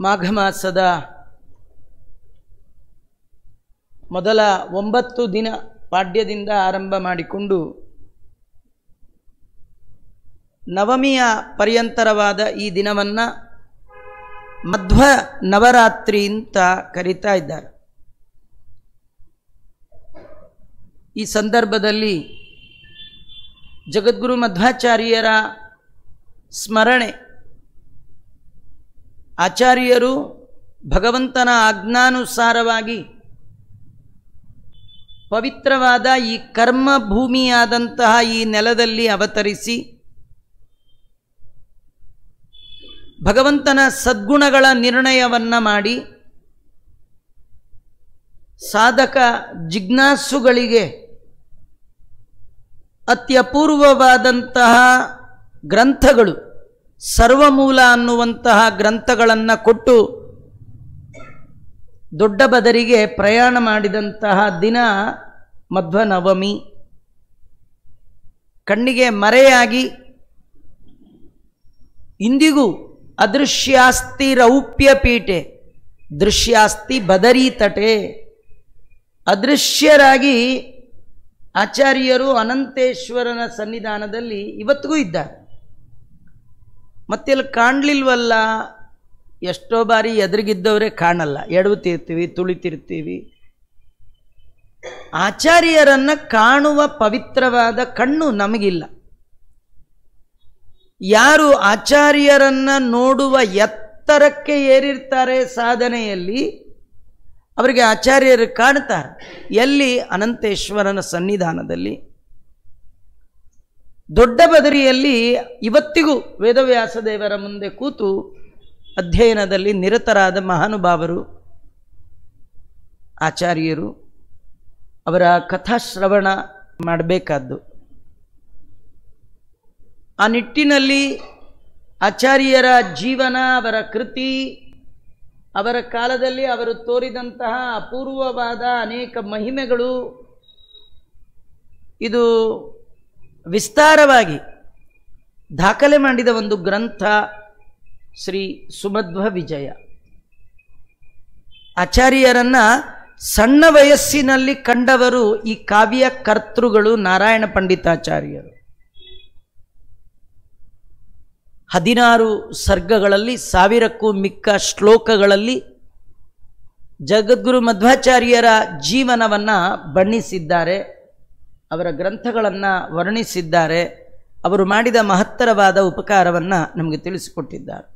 ಮಾಘ ಮಾಸದ ಮೊದಲ 9 ದಿನ ಪಾಡ್ಯದಿಂದ ಆರಂಭ ಮಾಡಿಕೊಂಡು ನವಮಿಯ ಪರ್ಯಂತರವಾದ ಈ ದಿನವನ್ನು ಮಧ್ವ ನವರಾತ್ರಿ ಅಂತ ಕರೀತಾ ಇದ್ದಾರೆ. ಈ ಸಂದರ್ಭದಲ್ಲಿ ಜಗದ್ಗುರು ಮಧ್ವಾಚಾರ್ಯರ ಸ್ಮರಣೆ, ಆಚಾರ್ಯರು ಭಗವಂತನ ಆಜ್ಞಾನುಸಾರವಾಗಿ ಪವಿತ್ರವಾದ ಈ ಕರ್ಮ ಭೂಮಿಯಾದಂತಹ ಈ ನೆಲದಲ್ಲಿ ಅವತರಿಸಿ ಭಗವಂತನ ಸದ್ಗುಣಗಳ ನಿರ್ಣಯವನ್ನು ಮಾಡಿ ಸಾಧಕ ಜಿಜ್ಞಾಸುಗಳಿಗೆ ಅತ್ಯಪೂರ್ವವಾದಂತಹ ಗ್ರಂಥಗಳು, ಸರ್ವಮೂಲ ಅನ್ನುವಂತಹ ಗ್ರಂಥಗಳನ್ನು ಕೊಟ್ಟು ದೊಡ್ಡ ಬದರಿಗೆ ಪ್ರಯಾಣ ಮಾಡಿದಂತಹ ದಿನ ಮಧ್ವನವಮಿ. ಕಣ್ಣಿಗೆ ಮರೆಯಾಗಿ ಇಂದಿಗೂ ಅದೃಶ್ಯಾಸ್ತಿ ರೌಪ್ಯ ಪೀಠೆ ದೃಶ್ಯಾಸ್ತಿ ಬದರಿ ತಟೆ, ಅದೃಶ್ಯರಾಗಿ ಆಚಾರ್ಯರು ಅನಂತೇಶ್ವರನ ಸನ್ನಿಧಾನದಲ್ಲಿ ಇವತ್ತಿಗೂ ಇದ್ದಾರೆ. ಮತ್ತೆಲ್ಲಿ ಕಾಣಲಿಲ್ವಲ್ಲ, ಎಷ್ಟೋ ಬಾರಿ ಎದುರಿಗಿದ್ದವರೇ ಕಾಣಲ್ಲ, ಎಡವುತ್ತಿರ್ತೀವಿ, ತುಳಿತಿರ್ತೀವಿ. ಆಚಾರ್ಯರನ್ನು ಕಾಣುವ ಪವಿತ್ರವಾದ ಕಣ್ಣು ನಮಗಿಲ್ಲ. ಯಾರು ಆಚಾರ್ಯರನ್ನು ನೋಡುವ ಎತ್ತರಕ್ಕೆ ಏರಿರ್ತಾರೆ ಸಾಧನೆಯಲ್ಲಿ, ಅವರಿಗೆ ಆಚಾರ್ಯರು ಕಾಣ್ತಾರೆ. ಎಲ್ಲಿ? ಅನಂತೇಶ್ವರನ ಸನ್ನಿಧಾನದಲ್ಲಿ. ದೊಡ್ಡ ಬದರಿಯಲ್ಲಿ ಇವತ್ತಿಗೂ ವೇದವ್ಯಾಸ ದೇವರ ಮುಂದೆ ಕೂತು ಅಧ್ಯಯನದಲ್ಲಿ ನಿರತರಾದ ಮಹಾನುಭಾವರು ಆಚಾರ್ಯರು. ಅವರ ಕಥಾಶ್ರವಣ ಮಾಡಬೇಕಾದ್ದು. ಆ ನಿಟ್ಟಿನಲ್ಲಿ ಆಚಾರ್ಯರ ಜೀವನ, ಅವರ ಕೃತಿ, ಅವರ ಕಾಲದಲ್ಲಿ ಅವರು ತೋರಿದಂತಹ ಅಪೂರ್ವವಾದ ಅನೇಕ ಮಹಿಮೆಗಳು, ಇದು ವಿಸ್ತಾರವಾಗಿ ದಾಖಲೆ ಮಾಡಿದ ಒಂದು ಗ್ರಂಥ ಶ್ರೀ ಸುಮಧ್ವ ವಿಜಯ. ಆಚಾರ್ಯರನ್ನ ಸಣ್ಣ ವಯಸ್ಸಿನಲ್ಲಿ ಕಂಡವರು ಈ ಕಾವ್ಯ ಕರ್ತೃಗಳು ನಾರಾಯಣ ಪಂಡಿತಾಚಾರ್ಯರು. 16 ಸರ್ಗಗಳಲ್ಲಿ 1000ಕ್ಕೂ ಮಿಕ್ಕ ಶ್ಲೋಕಗಳಲ್ಲಿ ಜಗದ್ಗುರು ಮಧ್ವಾಚಾರ್ಯರ ಜೀವನವನ್ನು ಬಣ್ಣಿಸಿದ್ದಾರೆ, ಅವರ ಗ್ರಂಥಗಳನ್ನು ವರ್ಣಿಸಿದ್ದಾರೆ, ಅವರು ಮಾಡಿದ ಮಹತ್ತರವಾದ ಉಪಕಾರವನ್ನು ನಮಗೆ ತಿಳಿಸಿಕೊಟ್ಟಿದ್ದಾರೆ.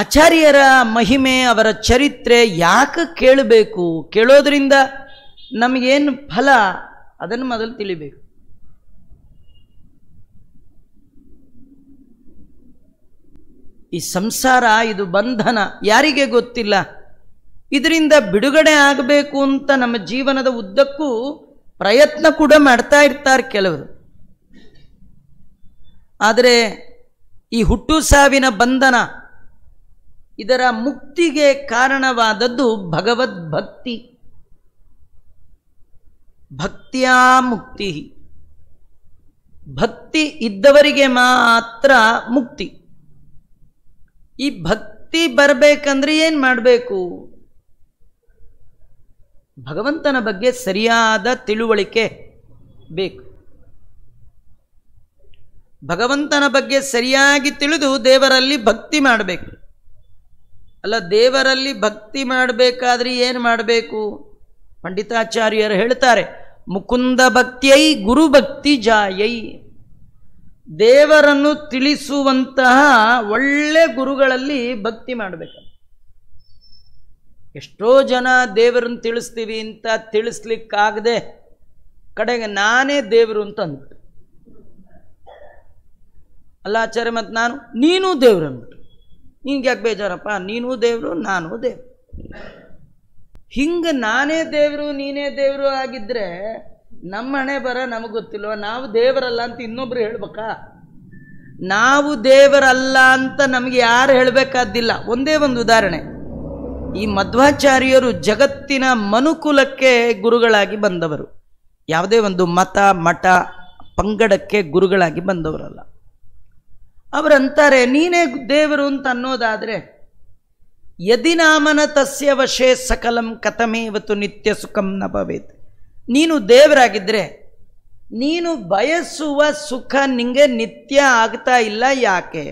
ಆಚಾರ್ಯರ ಮಹಿಮೆ, ಅವರ ಚರಿತ್ರೆ ಯಾಕೆ ಕೇಳಬೇಕು, ಕೇಳೋದ್ರಿಂದ ನಮಗೇನು ಫಲ, ಅದನ್ನು ಮೊದಲು ತಿಳಿಬೇಕು. ಈ ಸಂಸಾರ ಇದು ಬಂಧನ, ಯಾರಿಗೆ ಗೊತ್ತಿಲ್ಲ. ಇದರಿಂದ ಬಿಡುಗಡೆ ಆಗಬೇಕು ಅಂತ ನಮ್ಮ ಜೀವನದ ಉದ್ದಕ್ಕೂ ಪ್ರಯತ್ನ ಕೂಡ ಮಾಡ್ತಾ ಇರ್ತಾರೆ ಕೆಲವರು. ಆದರೆ ಈ ಹುಟ್ಟು ಸಾವಿನ ಬಂಧನ, ಇದರ ಮುಕ್ತಿಗೆ ಕಾರಣವಾದದ್ದು ಭಗವದ್ಭಕ್ತಿ. ಭಕ್ತಿಯಾ ಮುಕ್ತಿ, ಭಕ್ತಿ ಇದ್ದವರಿಗೆ ಮಾತ್ರ ಮುಕ್ತಿ. ಈ ಭಕ್ತಿ ಬರಬೇಕಂದ್ರೆ ಏನು ಮಾಡಬೇಕು? ಭಗವಂತನ ಬಗ್ಗೆ ಸರಿಯಾದ ತಿಳುವಳಿಕೆ ಬೇಕು. ಭಗವಂತನ ಬಗ್ಗೆ ಸರಿಯಾಗಿ ತಿಳಿದು ದೇವರಲ್ಲಿ ಭಕ್ತಿ ಮಾಡಬೇಕು. ಅಲ್ಲ, ದೇವರಲ್ಲಿ ಭಕ್ತಿ ಮಾಡಬೇಕಾದ್ರೆ ಏನು ಮಾಡಬೇಕು? ಪಂಡಿತಾಚಾರ್ಯರು ಹೇಳ್ತಾರೆ, ಮುಕುಂದ ಭಕ್ತಿಯೈ ಗುರು ಭಕ್ತಿ ಜಾಯೈ. ದೇವರನ್ನು ತಿಳಿಸುವಂತಹ ಒಳ್ಳೆ ಗುರುಗಳಲ್ಲಿ ಭಕ್ತಿ ಮಾಡಬೇಕು. ಎಷ್ಟೋ ಜನ ದೇವರನ್ನು ತಿಳಿಸ್ತೀವಿ ಅಂತ ತಿಳಿಸ್ಲಿಕ್ಕಾಗದೆ ಕಡೆಗೆ ನಾನೇ ದೇವರು ಅಂತ ಅಂದ್ಬಿಟ್ಟು, ಅಲ್ಲ ಆಚಾರ್ಯ ಮತ್ತು ನಾನು ನೀನೂ ದೇವರು ಅಂದ್ಬಿಟ್ಟು, ನಿನ್ಗೆ ಯಾಕೆ ಬೇಜಾರಪ್ಪ, ನೀನೂ ದೇವರು ನಾನು ದೇವರು. ಹಿಂಗೆ ನಾನೇ ದೇವರು ನೀನೇ ದೇವರು ಆಗಿದ್ರೆ ನಮ್ಮ ಹಣೆ ಬರ ನಮಗೆ ಗೊತ್ತಿಲ್ವ? ನಾವು ದೇವರಲ್ಲ ಅಂತ ಇನ್ನೊಬ್ರು ಹೇಳ್ಬೇಕಾ? ನಾವು ದೇವರಲ್ಲ ಅಂತ ನಮಗೆ ಯಾರು ಹೇಳಬೇಕಾದ್ದಿಲ್ಲ. ಒಂದೇ ಒಂದು ಉದಾಹರಣೆ, ಈ ಮಧ್ವಾಚಾರ್ಯರು ಜಗತ್ತಿನ ಮನುಕುಲಕ್ಕೆ ಗುರುಗಳಾಗಿ ಬಂದವರು, ಯಾವುದೇ ಒಂದು ಮತ ಮಠ ಪಂಗಡಕ್ಕೆ ಗುರುಗಳಾಗಿ ಬಂದವರಲ್ಲ. ಅವರಂತಾರೆ ನೀನೇ ದೇವರು ಅಂತ ಅನ್ನೋದಾದರೆ ಯದಿ ನಾಮನ ತಸ್ಯ ವಶೇ ಸಕಲಂ ಕಥಮೇವತು ನಿತ್ಯ ಸುಖಂ ನ ಭವೇತ್. ನೀನು ದೇವರಾಗಿದ್ದರೆ ನೀನು ಬಯಸುವ ಸುಖ ನಿಂಗೆ ನಿತ್ಯ ಆಗ್ತಾ ಇಲ್ಲ. ಯಾಕೆ?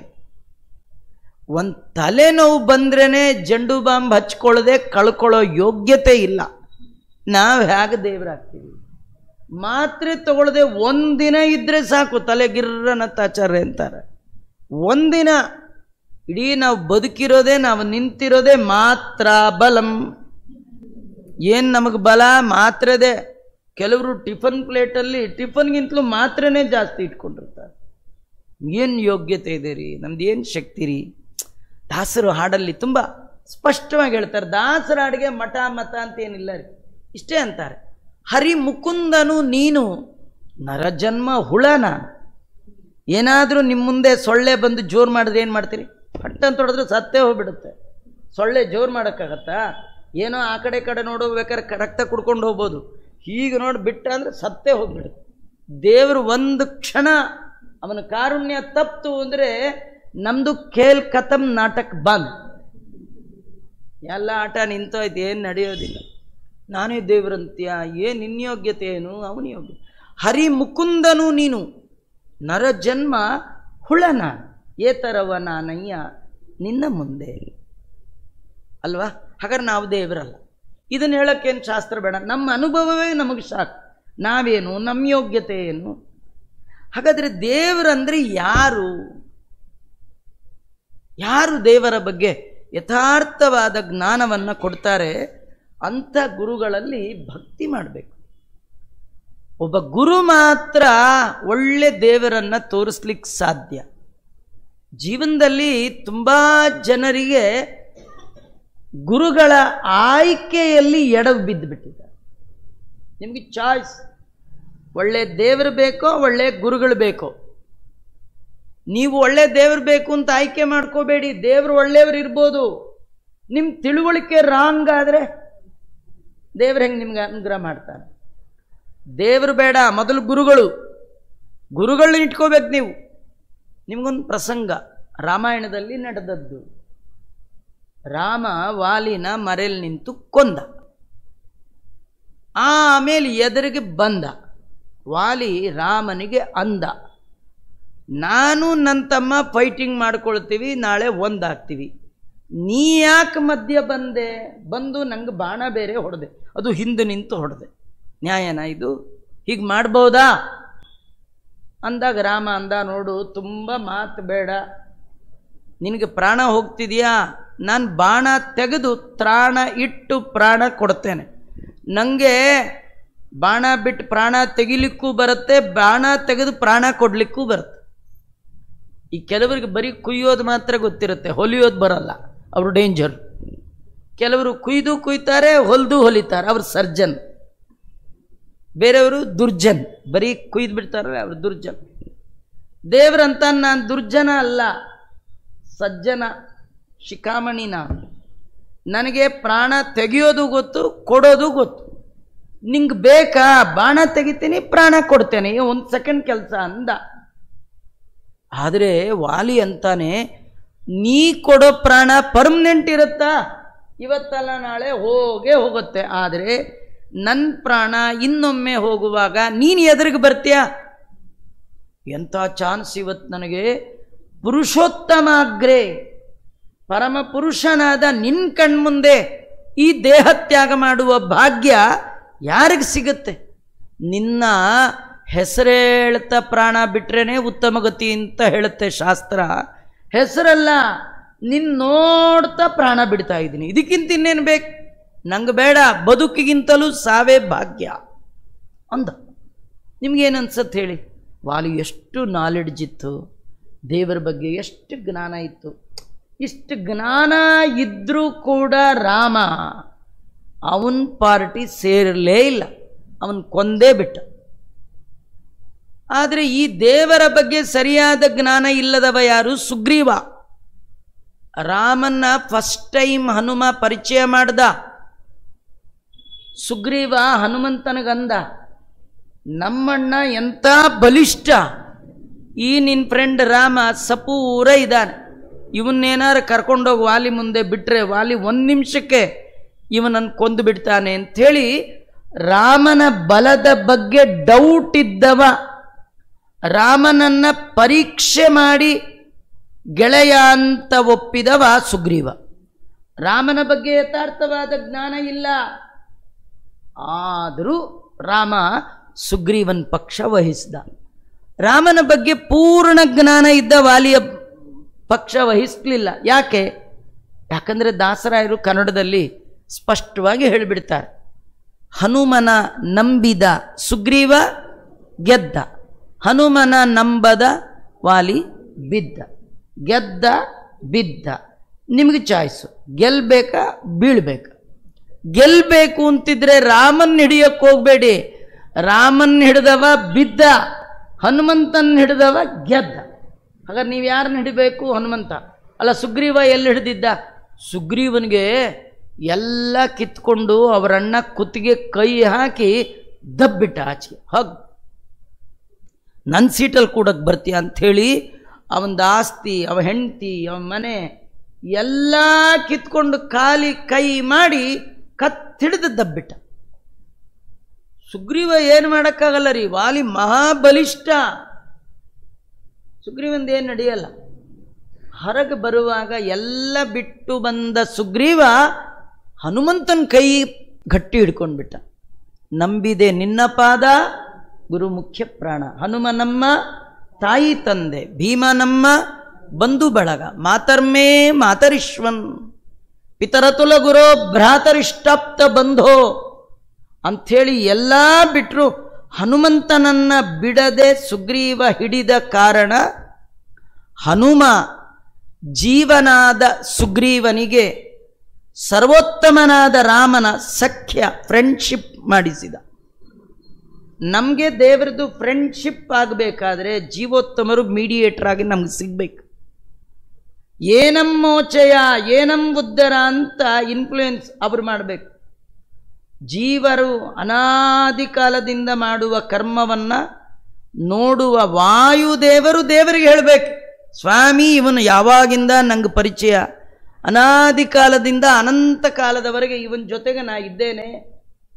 ಒಂದು ತಲೆನೋವು ಬಂದ್ರೇ ಜಂಡು ಬಾಂಬ್ ಹಚ್ಕೊಳ್ಳದೆ ಕಳ್ಕೊಳ್ಳೋ ಯೋಗ್ಯತೆ ಇಲ್ಲ. ನಾವು ಹೇಗೆ ದೇವರಾಗ್ತೀವಿ? ಮಾತ್ರೆ ತಗೊಳ್ಳದೆ ಒಂದಿನ ಇದ್ದರೆ ಸಾಕು ತಲೆ ಗಿರ್ರನತ್ತಾಚಾರ್ಯ ಅಂತಾರೆ. ಒಂದಿನ ಇಡೀ ನಾವು ಬದುಕಿರೋದೇ, ನಾವು ನಿಂತಿರೋದೇ ಮಾತ್ರ ಬಲಂ. ಏನು ನಮಗೆ ಬಲ? ಮಾತ್ರೆದೇ. ಕೆಲವರು ಟಿಫನ್ ಪ್ಲೇಟಲ್ಲಿ ಟಿಫನ್ಗಿಂತಲೂ ಮಾತ್ರೆನೇ ಜಾಸ್ತಿ ಇಟ್ಕೊಂಡಿರ್ತಾರೆ. ಏನು ಯೋಗ್ಯತೆ ಇದೆ ರೀ? ನಮ್ದು ಏನು ಶಕ್ತಿ ರೀ? ದಾಸರು ಹಾಡಲ್ಲಿ ತುಂಬ ಸ್ಪಷ್ಟವಾಗಿ ಹೇಳ್ತಾರೆ. ದಾಸರ ಹಾಡಿಗೆ ಮಠ ಮತ ಅಂತ ಏನಿಲ್ಲ ರೀ, ಇಷ್ಟೇ ಅಂತಾರೆ. ಹರಿ ಮುಕುಂದನು ನೀನು ನರಜನ್ಮ ಹುಳನ. ಏನಾದರೂ ನಿಮ್ಮ ಮುಂದೆ ಸೊಳ್ಳೆ ಬಂದು ಜೋರು ಮಾಡಿದ್ರೆ ಏನು ಮಾಡ್ತೀರಿ? ಪಟ್ಟಂತ ಹೊಡೆದ್ರೆ ಸತ್ತೇ ಹೋಗ್ಬಿಡುತ್ತೆ. ಸೊಳ್ಳೆ ಜೋರು ಮಾಡೋಕ್ಕಾಗತ್ತಾ? ಏನೋ ಆ ಕಡೆ ನೋಡೋಬೇಕಾದ್ರೆ ರಕ್ತ ಕುಡ್ಕೊಂಡು ಹೋಗ್ಬೋದು. ಹೀಗೆ ನೋಡಿ ಬಿಟ್ಟ ಅಂದರೆ ಸತ್ತೇ ಹೋಗ್ಬಿಡುತ್ತೆ. ದೇವರು ಒಂದು ಕ್ಷಣ ಅವನ ಕಾರುಣ್ಯ ತಪ್ತು ಅಂದರೆ ನಮ್ಮದು ಖೇಲ್ ಖತಮ್, ನಾಟಕ ಬಂದ್, ಎಲ್ಲ ಆಟ ನಿಂತೋಯ್ತು, ಏನು ನಡೆಯೋದಿಲ್ಲ. ನಾನೇ ದೇವರಂತ್ಯ, ಏನು ನಿನ್ಯೋಗ್ಯತೆ, ಏನು ಅವನ ಯೋಗ್ಯ. ಹರಿ ಮುಕುಂದನು ನೀನು ನರಜನ್ಮ ಹುಳನ ಏತರವ ನಾನಯ್ಯ ನಿನ್ನ ಮುಂದೆ ಅಲ್ವಾ? ಹಾಗಾದ್ರೆ ನಾವು ದೇವರಲ್ಲ. ಇದನ್ನು ಹೇಳೋಕ್ಕೇನು ಶಾಸ್ತ್ರ ಬೇಡ, ನಮ್ಮ ಅನುಭವವೇ ನಮಗೆ ಸಾಕು. ನಾವೇನು, ನಮ್ಮ ಯೋಗ್ಯತೆ ಏನು? ಹಾಗಾದರೆ ದೇವರಂದ್ರೆ ಯಾರು? ಯಾರು ದೇವರ ಬಗ್ಗೆ ಯಥಾರ್ಥವಾದ ಜ್ಞಾನವನ್ನು ಕೊಡ್ತಾರೆ? ಅಂಥ ಗುರುಗಳಲ್ಲಿ ಭಕ್ತಿ ಮಾಡಬೇಕು. ಒಬ್ಬ ಗುರು ಮಾತ್ರ ಒಳ್ಳೆ ದೇವರನ್ನು ತೋರಿಸ್ಲಿಕ್ಕೆ ಸಾಧ್ಯ. ಜೀವನದಲ್ಲಿ ತುಂಬ ಜನರಿಗೆ ಗುರುಗಳ ಆಯ್ಕೆಯಲ್ಲಿ ಎಡವು ಬಿದ್ದುಬಿಟ್ಟಿದ್ದಾರೆ. ನಿಮಗೆ ಚಾಯ್ಸ್, ಒಳ್ಳೆ ದೇವರು ಬೇಕೋ ಒಳ್ಳೆ ಗುರುಗಳು ಬೇಕೋ? ನೀವು ಒಳ್ಳೆ ದೇವರು ಬೇಕು ಅಂತ ಆಯ್ಕೆ ಮಾಡ್ಕೋಬೇಡಿ. ದೇವರು ಒಳ್ಳೆಯವರು ಇರ್ಬೋದು, ನಿಮ್ಮ ತಿಳುವಳಿಕೆ ರಾಂಗ್ ಆದರೆ ದೇವ್ರು ಹೆಂಗೆ ನಿಮ್ಗೆ ಅನುಗ್ರಹ ಮಾಡ್ತಾನೆ? ದೇವರು ಬೇಡ, ಮೊದಲು ಗುರುಗಳನ್ನ ಇಟ್ಕೋಬೇಕು ನೀವು. ನಿಮಗೊಂದು ಪ್ರಸಂಗ ರಾಮಾಯಣದಲ್ಲಿ ನಡೆದದ್ದು. ರಾಮ ವಾಲಿನ ಮರೆಯಲ್ಲಿ ನಿಂತು ಕೊಂದ. ಆಮೇಲೆ ಎದುರಿಗೆ ಬಂದ. ವಾಲಿ ರಾಮನಿಗೆ ಅಂದ, ನಾನು ನನ್ನ ತಮ್ಮ ಫೈಟಿಂಗ್ ಮಾಡ್ಕೊಳ್ತೀವಿ, ನಾಳೆ ಒಂದಾಗ್ತೀವಿ. ನೀ ಯಾಕೆ ಮಧ್ಯ ಬಂದು ನಂಗೆ ಬಾಣ ಬೇರೆ ಹೊಡೆದೆ, ಅದು ಹಿಂದೆ ನಿಂತು ಹೊಡೆದೆ, ನ್ಯಾಯನಾ ಇದು? ಹೀಗೆ ಮಾಡ್ಬೋದಾ ಅಂದಾಗ ರಾಮ ಅಂದ, ನೋಡು ತುಂಬ ಮಾತು ಬೇಡ, ನಿನಗೆ ಪ್ರಾಣ ಹೋಗ್ತಿದೆಯಾ? ನಾನು ಬಾಣ ತೆಗೆದು ತ್ರಾಣ ಇಟ್ಟು ಪ್ರಾಣ ಕೊಡ್ತೇನೆ. ನನಗೆ ಬಾಣ ಬಿಟ್ಟು ಪ್ರಾಣ ತೆಗಿಲಿಕ್ಕೂ ಬರುತ್ತೆ, ಬಾಣ ತೆಗೆದು ಪ್ರಾಣ ಕೊಡಲಿಕ್ಕೂ ಬರುತ್ತೆ. ಈ ಕೆಲವರಿಗೆ ಬರೀ ಕುಯ್ಯೋದು ಮಾತ್ರ ಗೊತ್ತಿರುತ್ತೆ, ಹೊಲಿಯೋದು ಬರಲ್ಲ, ಅವರು ಡೇಂಜರ್. ಕೆಲವರು ಕುಯ್ತಾರೆ, ಹೊಲಿತಾರೆ, ಅವರು ಸರ್ಜನ್. ಬೇರೆಯವರು ದುರ್ಜನ್, ಬರೀ ಕುಯ್ದು ಬಿಡ್ತಾರೆ, ಅವರು ದುರ್ಜನ್. ದೇವರಂತ ನಾನು ದುರ್ಜನ ಅಲ್ಲ, ಸಜ್ಜನ ಶಿಖಾಮಣಿ. ನನಗೆ ಪ್ರಾಣ ತೆಗೆಯೋದು ಗೊತ್ತು, ಕೊಡೋದು ಗೊತ್ತು. ನಿಂಗೆ ಬೇಕಾ? ಬಾಣ ತೆಗಿತೀನಿ, ಪ್ರಾಣ ಕೊಡ್ತೇನೆ, ಒಂದು ಸೆಕೆಂಡ್ ಕೆಲಸ ಅಂದ. ಆದರೆ ವಾಲಿ ಅಂತಾನೆ, ನೀ ಕೊಡೋ ಪ್ರಾಣ ಪರ್ಮನೆಂಟ್ ಇರುತ್ತಾ? ಇವತ್ತಲ್ಲ ನಾಳೆ ಹೋಗುತ್ತೆ. ಆದರೆ ನನ್ನ ಪ್ರಾಣ ಇನ್ನೊಮ್ಮೆ ಹೋಗುವಾಗ ನೀನು ಎದುರಿಗೆ ಬರ್ತೀಯಾ? ಎಂಥ ಚಾನ್ಸ್ ಇವತ್ತು ನನಗೆ. ಪುರುಷೋತ್ತಮಾಗ್ರೆ, ಪರಮ ಪುರುಷನಾದ ನಿನ್ನ ಕಣ್ಮುಂದೆ ಈ ದೇಹ ತ್ಯಾಗ ಮಾಡುವ ಭಾಗ್ಯ ಯಾರಿಗೆ ಸಿಗುತ್ತೆ? ನಿನ್ನ ಹೆಸರೇಳ್ತಾ ಪ್ರಾಣ ಬಿಟ್ರೇನೆ ಉತ್ತಮ ಗತಿ ಅಂತ ಹೇಳುತ್ತೆ ಶಾಸ್ತ್ರ. ಹೆಸರಲ್ಲ, ನಿನ್ನ ನೋಡ್ತಾ ಪ್ರಾಣ ಬಿಡ್ತಾ ಇದ್ದೀನಿ, ಇದಕ್ಕಿಂತ ಇನ್ನೇನು ಬೇಕು? ನಂಗೆ ಬೇಡ, ಬದುಕಿಗಿಂತಲೂ ಸಾವೇ ಭಾಗ್ಯ ಅಂದ. ನಿಮ್ಗೇನು ಅನ್ಸತ್ತೆ ಹೇಳಿ? ವಾಲಿ ಎಷ್ಟು ನಾಲೆಡ್ಜ್ ಇತ್ತು, ದೇವರ ಬಗ್ಗೆ ಎಷ್ಟು ಜ್ಞಾನ ಇತ್ತು. ಇಷ್ಟು ಜ್ಞಾನ ಇದ್ದರೂ ಕೂಡ ರಾಮ ಅವನ ಪಾರ್ಟಿ ಸೇರಲೇ ಇಲ್ಲ, ಅವನು ಕೊಂದೇ ಬಿಟ್ಟ. ಆದರೆ ಈ ದೇವರ ಬಗ್ಗೆ ಸರಿಯಾದ ಜ್ಞಾನ ಇಲ್ಲದವ ಯಾರು? ಸುಗ್ರೀವ. ರಾಮನ್ನ ಫಸ್ಟ್ ಟೈಮ್ ಹನುಮ ಪರಿಚಯ ಮಾಡ್ದ. ಸುಗ್ರೀವ ಹನುಮಂತನಿಗಂದ, ನಮ್ಮಣ್ಣ ಎಂಥ ಬಲಿಷ್ಠ, ಈ ನಿನ್ನ ಫ್ರೆಂಡ್ ರಾಮ ಸಪೂರ ಇದ್ದಾನೆ, ಇವನ್ನೇನಾರು ಕರ್ಕೊಂಡೋಗಿ ವಾಲಿ ಮುಂದೆ ಬಿಟ್ಟರೆ ವಾಲಿ 1 ನಿಮಿಷಕ್ಕೆ ಇವನನ್ನು ಕೊಂದು ಬಿಡ್ತಾನೆ ಅಂಥೇಳಿ ರಾಮನ ಬಲದ ಬಗ್ಗೆ ಡೌಟ್ ಇದ್ದವ, ರಾಮನನ್ನ ಪರೀಕ್ಷೆ ಮಾಡಿ ಗೆಳೆಯ ಅಂತ ಒಪ್ಪಿದವ ಸುಗ್ರೀವ. ರಾಮನ ಬಗ್ಗೆ ಯಥಾರ್ಥವಾದ ಜ್ಞಾನ ಇಲ್ಲ, ಆದರೂ ರಾಮ ಸುಗ್ರೀವನ್ ಪಕ್ಷ ವಹಿಸಿದ. ರಾಮನ ಬಗ್ಗೆ ಪೂರ್ಣ ಜ್ಞಾನ ಇದ್ದ ವಾಲಿಯ ಪಕ್ಷ ವಹಿಸಲಿಲ್ಲ. ಯಾಕಂದರೆ ದಾಸರಾಯರು ಕನ್ನಡದಲ್ಲಿ ಸ್ಪಷ್ಟವಾಗಿ ಹೇಳಿಬಿಡ್ತಾರೆ, ಹನುಮನ ನಂಬಿದ ಸುಗ್ರೀವ ಗೆದ್ದ, ಹನುಮನ ನಂಬದ ವಾಲಿ ಬಿದ್ದ. ಗೆದ್ದ ಬಿದ್ದ, ನಿಮಗೆ ಚಾಯ್ಸು, ಗೆಲ್ಲಬೇಕಾ ಬೀಳ್ಬೇಕಾ? ಗೆಲ್ಲಬೇಕು ಅಂತಿದ್ರೆ ರಾಮನ್ ಹಿಡಿಯಕ್ಕೆ ಹೋಗಬೇಡಿ, ರಾಮನ್ ಹಿಡಿದವ ಬಿದ್ದ, ಹನುಮಂತನ ಹಿಡಿದವ ಗೆದ್ದ. ಹಾಗಾದ್ರೆ ನೀವು ಯಾರನ್ನ ಹಿಡಿಬೇಕು? ಹನುಮಂತ ಅಲ್ಲ, ಸುಗ್ರೀವ ಎಲ್ಲಿ ಹಿಡಿದಿದ್ದ? ಸುಗ್ರೀವನಿಗೆ ಎಲ್ಲ ಕಿತ್ಕೊಂಡು ಅವರಣ್ಣ ಕುತ್ತಿಗೆ ಕೈ ಹಾಕಿ ದಬ್ಬಿಟ್ಟ ಆಚೆ. ಹಗ್ ನನ್ನ ಸೀಟಲ್ಲಿ ಕೂಡಕ್ಕೆ ಬರ್ತೀಯ ಅಂಥೇಳಿ ಅವನ ಆಸ್ತಿ, ಅವ ಹೆಂಡತಿ, ಅವನ ಮನೆ ಎಲ್ಲ ಕಿತ್ಕೊಂಡು ಕಾಲಿ ಕೈ ಮಾಡಿ ಕತ್ತಿಡಿದು ದಬ್ಬಿಟ್ಟ. ಸುಗ್ರೀವ ಏನು ಮಾಡೋಕ್ಕಾಗಲ್ಲ ರೀ, ವಾಲಿ ಮಹಾಬಲಿಷ್ಠ. ಸುಗ್ರೀವಂದು ಏನು ನಡೆಯಲ್ಲ. ಹೊರಗೆ ಬರುವಾಗ ಎಲ್ಲ ಬಿಟ್ಟು ಬಂದ ಸುಗ್ರೀವ ಹನುಮಂತನ ಕೈ ಗಟ್ಟಿ ಹಿಡ್ಕೊಂಡ್ಬಿಟ್ಟ. ನಂಬಿದೆ ನಿನ್ನ ಪಾದ ಗುರು ಮುಖ್ಯ ಪ್ರಾಣ, ಹನುಮ ನಮ್ಮ ತಾಯಿ ತಂದೆ, ಭೀಮ ನಮ್ಮ ಬಂಧು ಬಳಗ, ಮಾತರ್ಮೇ ಮಾತರಿಶ್ವನ್ ಪಿತರತುಲ ಗುರೋ ಭ್ರಾತರಿಷ್ಟಾಪ್ತ ಬಂಧೋ ಅಂಥೇಳಿ ಎಲ್ಲ ಬಿಟ್ಟರು. ಹನುಮಂತನನ್ನ ಬಿಡದೆ ಸುಗ್ರೀವ ಹಿಡಿದ ಕಾರಣ ಹನುಮ ಜೀವನಾದ ಸುಗ್ರೀವನಿಗೆ ಸರ್ವೋತ್ತಮನಾದ ರಾಮನ ಸಖ್ಯ ಫ್ರೆಂಡ್ಶಿಪ್ ಮಾಡಿಸಿದ. ನಮಗೆ ದೇವರದು ಫ್ರೆಂಡ್ಶಿಪ್ ಆಗಬೇಕಾದ್ರೆ ಜೀವೋತ್ತಮರು ಮೀಡಿಯೇಟರ್ ಆಗಿ ನಮ್ಗೆ ಸಿಗ್ಬೇಕು. ಏನಂ ಮೋಚಯ ಏನಂ ಉದ್ಧರ ಅಂತ ಇನ್ಫ್ಲೂಯೆನ್ಸ್ ಅವರು ಮಾಡಬೇಕು. ಜೀವರು ಅನಾದಿ ಕಾಲದಿಂದ ಮಾಡುವ ಕರ್ಮವನ್ನು ನೋಡುವ ವಾಯುದೇವರು ದೇವರಿಗೆ ಹೇಳಬೇಕು, ಸ್ವಾಮಿ ಇವನು ಯಾವಾಗಿಂದ ನಂಗೆ ಪರಿಚಯ, ಅನಾದಿ ಕಾಲದಿಂದ ಅನಂತ ಕಾಲದವರೆಗೆ ಇವನ ಜೊತೆಗೆ ನಾ ಇದ್ದೇನೆ,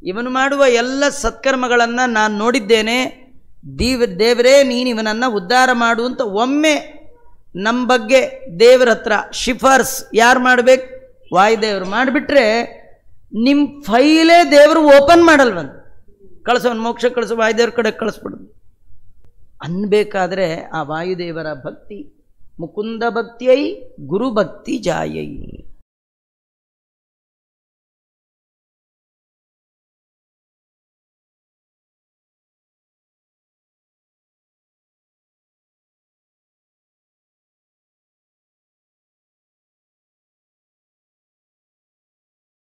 ಇವನು ಮಾಡುವ ಎಲ್ಲ ಸತ್ಕರ್ಮಗಳನ್ನು ನಾನು ನೋಡಿದ್ದೇನೆ, ದೇವರೇ ನೀನು ಇವನನ್ನು ಉದ್ಧಾರ ಮಾಡು ಅಂತ ಒಮ್ಮೆ ನಮ್ಮ ಬಗ್ಗೆ ದೇವರ ಹತ್ರ ಶಿಫಾರ್ಸ್ ಯಾರು ಮಾಡಬೇಕು? ವಾಯುದೇವರು ಮಾಡಿಬಿಟ್ರೆ ನಿಮ್ಮ ಫೈಲೇ ದೇವರು ಓಪನ್ ಮಾಡಲ್ವಂತ. ಕಳಿಸೋನು ಮೋಕ್ಷ ಕಳಿಸೋ ವಾಯುದೇವ್ರ ಕಡೆ ಕಳಿಸ್ಬಿಡೋದು ಅನ್ಬೇಕಾದ್ರೆ ಆ ವಾಯುದೇವರ ಭಕ್ತಿ, ಮುಕುಂದ ಭಕ್ತಿಯೈ ಗುರು ಭಕ್ತಿ ಜಾಯೈ.